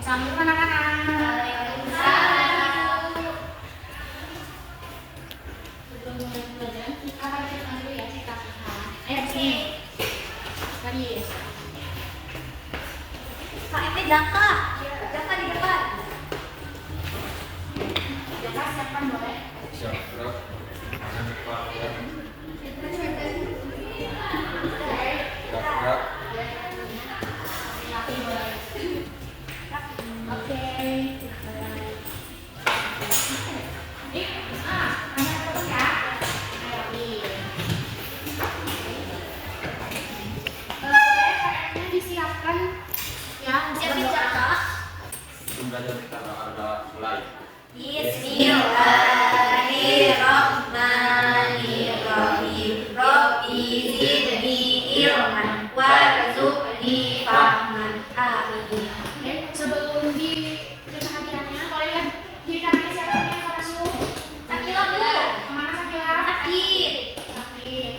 Assalamualaikum anak-anak. Waalaikumsalam. Sebelum mulai pelajaran kita bacakan dulu ya cerita Tuhan. Ayo sini. Garis. Kak Epe Jaka. Jaka di depan. Jaka siapkan boleh. Siap, Prof. Jangan lupa ya. Gerak. Oke. Nih, anak terus ya. Ayo nih. Kayaknya disiapkan ya. Siapin Jaka. Sebelum belajar kita ada mulai. Bismillahirrahmanirrahim. Rabbi zidni ilman warzuqni fahman. Amin. Oke, sebelum cerita hadiahnya, boleh lihat diri kanannya siapa yang akan masuk? Sakila Bu. Kemana Sakila? Sakit. Sakit.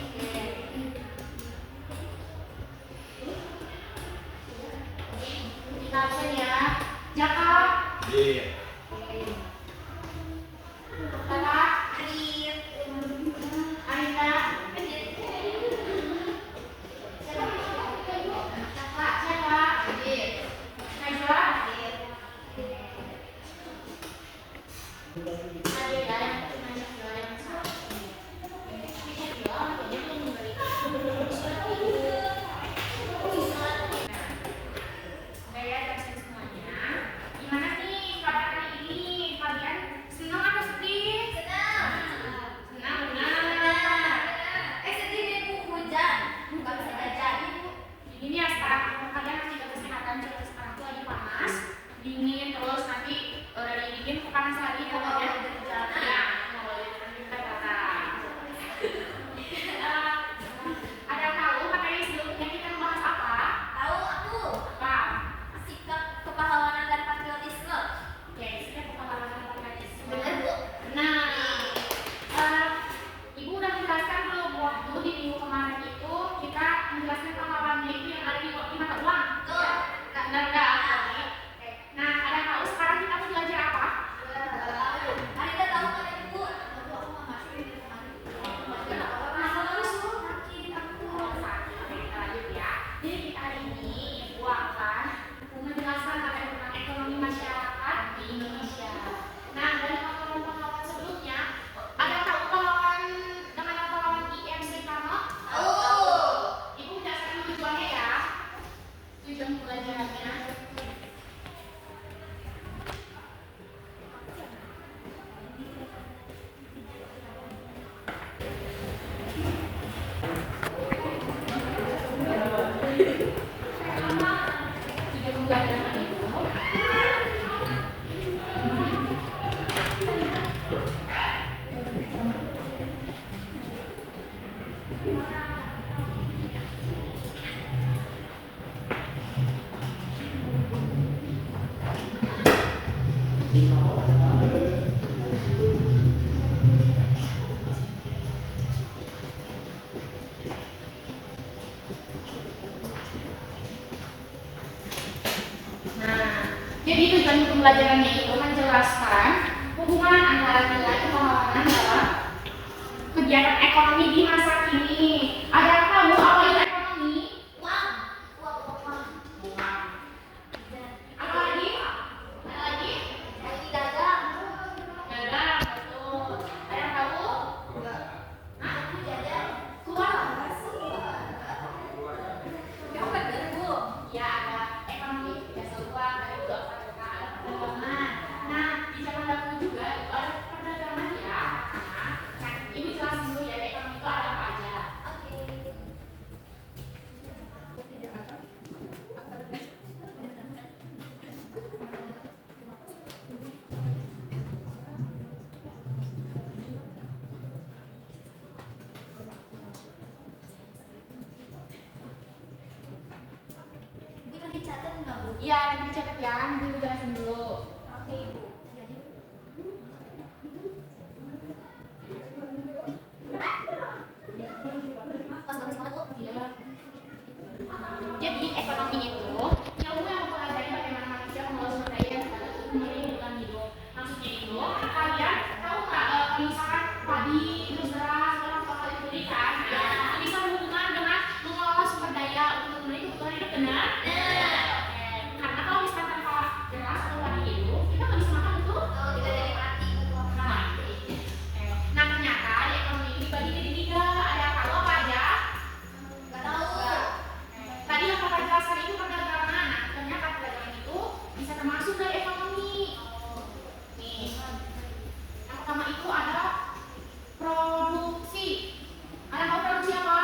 Kita absen ya. Jaka. Iya. Kakak. Hadir. Arina. Kak, siapa? Najwa. Hadir ya, yang Najwa yang satu. Najwa, dia belum memberikan. Oke ya, teman semuanya. Gimana nih kabar hari ini? Kalian senang atau sedih? Senang. Senang, benar. Sedih deh Bu, hujan. Bukan bisa belajar. Ini ya sekarang kalian harus jaga kesehatan, jaga sekarang tuh lagi panas, dingin terus nanti dari dingin ke panas lagi kalau ya. Ya, nggak boleh kita kata. Ada yang tahu materi sebelumnya kita membahas apa? Tahu aku. Apa? Sikap kepahlawanan dan patriotisme. Oke, kita kepahlawanan organisasi. Benar Bu? Nah, Ibu udah menjelaskan belum waktu di minggu kemarin itu kita menjelaskan pahlawannya itu yang ada di mata uang. Betul. Benar nggak? Oke. Nah, ada yang tahu sekarang kita mau belajar apa? Tahu. Arida tahu kan Bu? Masa lalu suruh sakit aku. Sakit. Oke, kita lanjut ya. Jadi kita hari ini Ibu akan menjelaskan tentang ekonomi masyarakat di Indonesia. Nah, dari pahlawan-pahlawan sebelumnya, ada yang tahu pahlawan dengan nama pahlawan IM Soekarno? Tahu. Ibu jelaskan tujuannya ya. Tujuan pembelajarannya. Tujuan pembelajaran itu jadi tujuan pembelajarannya itu menjelaskan hubungan antara nilai kepahlawanan dalam kegiatan ekonomi di masa kini. Ada yang tahu apa itu ekonomi? Uang. Uang. Apa lagi? Ada lagi? Lagi dagang. Dagang, betul. Ada yang tahu? Hah? Jajan. Keluar? Ya benar Bu. Ya, ada ekonomi, biasa uang, ada juga ada perdagangan. Nah, di zaman dahulu juga itu ada perdagangan ya. Nah, ini jelasin dulu ya, ekonomi itu ada apa aja. Oke. Bu tadi dicatat nggak Bu? Iya, nanti dicatat ya, nanti dulu jelasin dulu. Oke Bu. Pas banget semangat Bu. Iya. Jadi ekonomi itu ilmu yang mempelajari bagaimana manusia mengelola sumber daya yang Bapak jelaskan itu perdagangan. Nah, ternyata perdagangan itu bisa termasuk dari ekonomi. Nih, yang pertama itu ada produksi. Ada tahu produksi apa?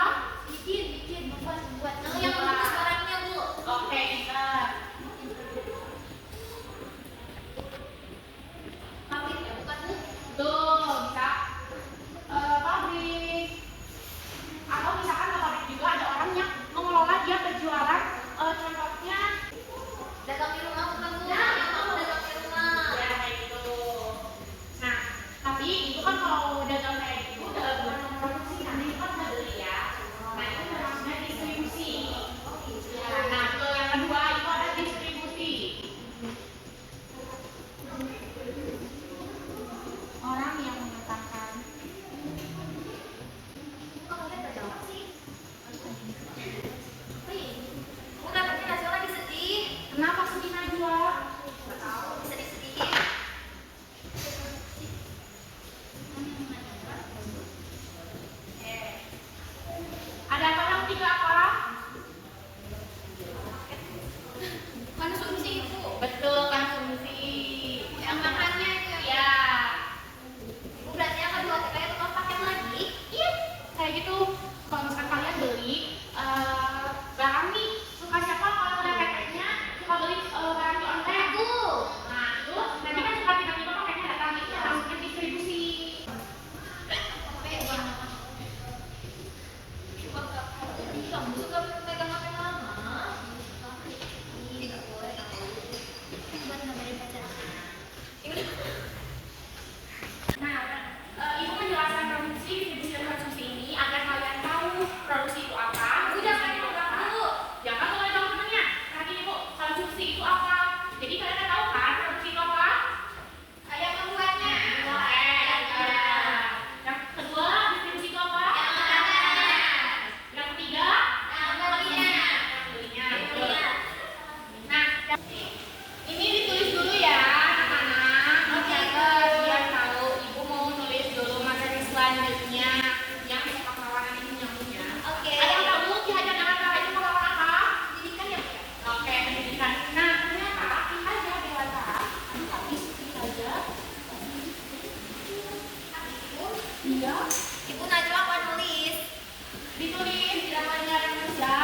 Bikin, membuat. Nah, yang menulis barangnya, Bu. Oke, kita Pabrik ya, bukan, Bu? tuh bisa pabrik. Atau misalkan di pabrik juga ada orang yang mengelola, dia berjualan, contohnya Dagang di rumah, bukan, Bu? Nah, Yang mau dagang di rumah. ya kayak gitu. Nah, tapi itu kan kalau dagang kayak gitu udah bukan memproduksi, nanti itu kan udah beli ya. Nah, itu maksudnya distribusi. Ya, nah, ke yang kedua itu ada distribusi. Orang yang mengatakan Kok kalian terjawab sih? Wih, bukan berarti Najwa lagi sedih. kenapa sedih Najwa? Nggak tahu, sedih-sedihin. Ada apa yang tiga apa? Konsumsi, Bu. Betul, konsumsi. Yang makannya itu ya. Ya, Bu, berarti yang kedua kita itu tukang paket lagi. iya, kayak gitu. Kalau misalkan kalian beli barang nih, suka siapa kalau ada paketnya, suka beli barang di online. Bu. Nah, itu nanti kan suka tiba-tiba paketnya datang, itu langsung distribusi. Kamu suka pegang HP lama? Ih, nggak boleh. Buat ngabarin pacar. Nah, ibu menjelaskan produksi, distribusi, dan konsumsi ini agar kalian tahu produksi itu apa. Udah kan program, Bu. Ya kan kalau tahu temennya. Tadi ibu konsumsi itu apa? Jadi kalian udah tahu kan produksi itu apa? Yang membuatnya. Oke. Yang kedua distribusi itu apa? Yang makanan. Yang ketiga Yang belinya. belinya. Yang Betul. belinya. Nah, ini ditulis dulu ya anak-anak. Oke, Catat Bu. biar tahu. Ibu mau nulis dulu materi selanjutnya yang pahlawanan ini nyambungnya. Oke. Ada yang tahu Ki Hajar Dewantara itu pahlawan apa? Pendidikan ya, Bu, ya? Oke, pendidikan. Nah, ternyata Ki Hajar Dewantara, aduh habis Ki Hajar. Iya, Ibu Najwa apa nulis? ditulis di namanya Indonesia.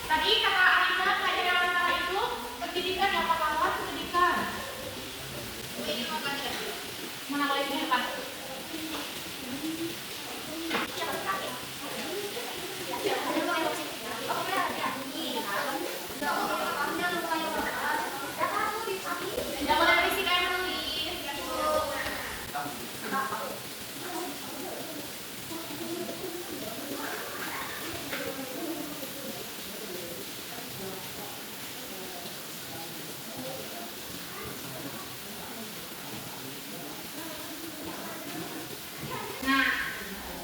Tadi kata Alisa, Ki Hajar Dewantara itu pendidikan yang pahlawan pendidikan. Bu, ini mau ganti kan? Mana boleh di depan? Siapa terakhir? Siapa? Ada mau yang sini? Oh, udah, ya. Ih, udah, udah, lupa ya, Pak. Udah, kamu dipanggil. Tidak boleh berisik kayak menulis. Ya, Bu. Nah,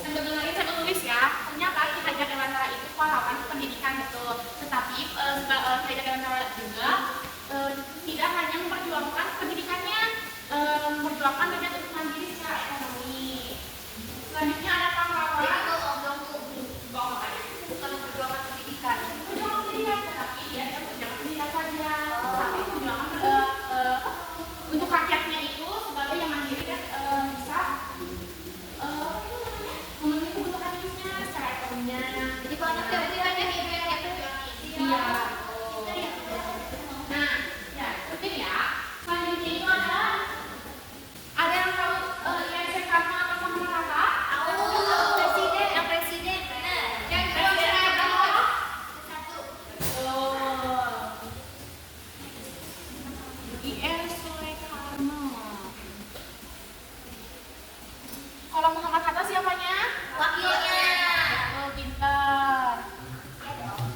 sebetulnya saya menulis ya, ternyata Ki Hajar Dewantara itu pahlawan pendidikan betul. Tetapi Ki Hajar Dewantara juga tidak hanya memperjuangkan pendidikannya, memperjuangkan juga untuk mandiri secara ekonomi. Selanjutnya ada pahlawan. Jadi, bohong dong, Bu. Bohong aja. Bukan memperjuangkan pendidikan. Perjuangan pendidikan, tetapi dia tidak perjuangan pendidikan saja, tapi perjuangan untuk rakyatnya itu sebagai yang mandiri dan bisa memenuhi kebutuhan hidupnya secara ekonominya. Jadi banyak ya, berarti banyak ibu yang berjuang. Iya. Nah, ya, penting ya. Selanjutnya itu ada yang tahu ISF Karma atau sama kakak? Presiden, yang presiden, benar. Yang kedua, Presiden yang berapa? satu. IS Soekarno. Kalau Muhammad Hatta siapanya? Wakilnya. Oh, pintar. Ya dong.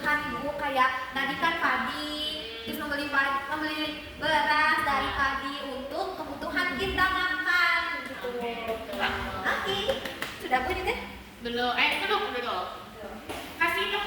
kebutuhan ibu kayak nadikan padi, terus membeli beras dari padi untuk kebutuhan kita makan gitu. Oke, sudah Bu ini teh? Belum, dulu. Kasih dong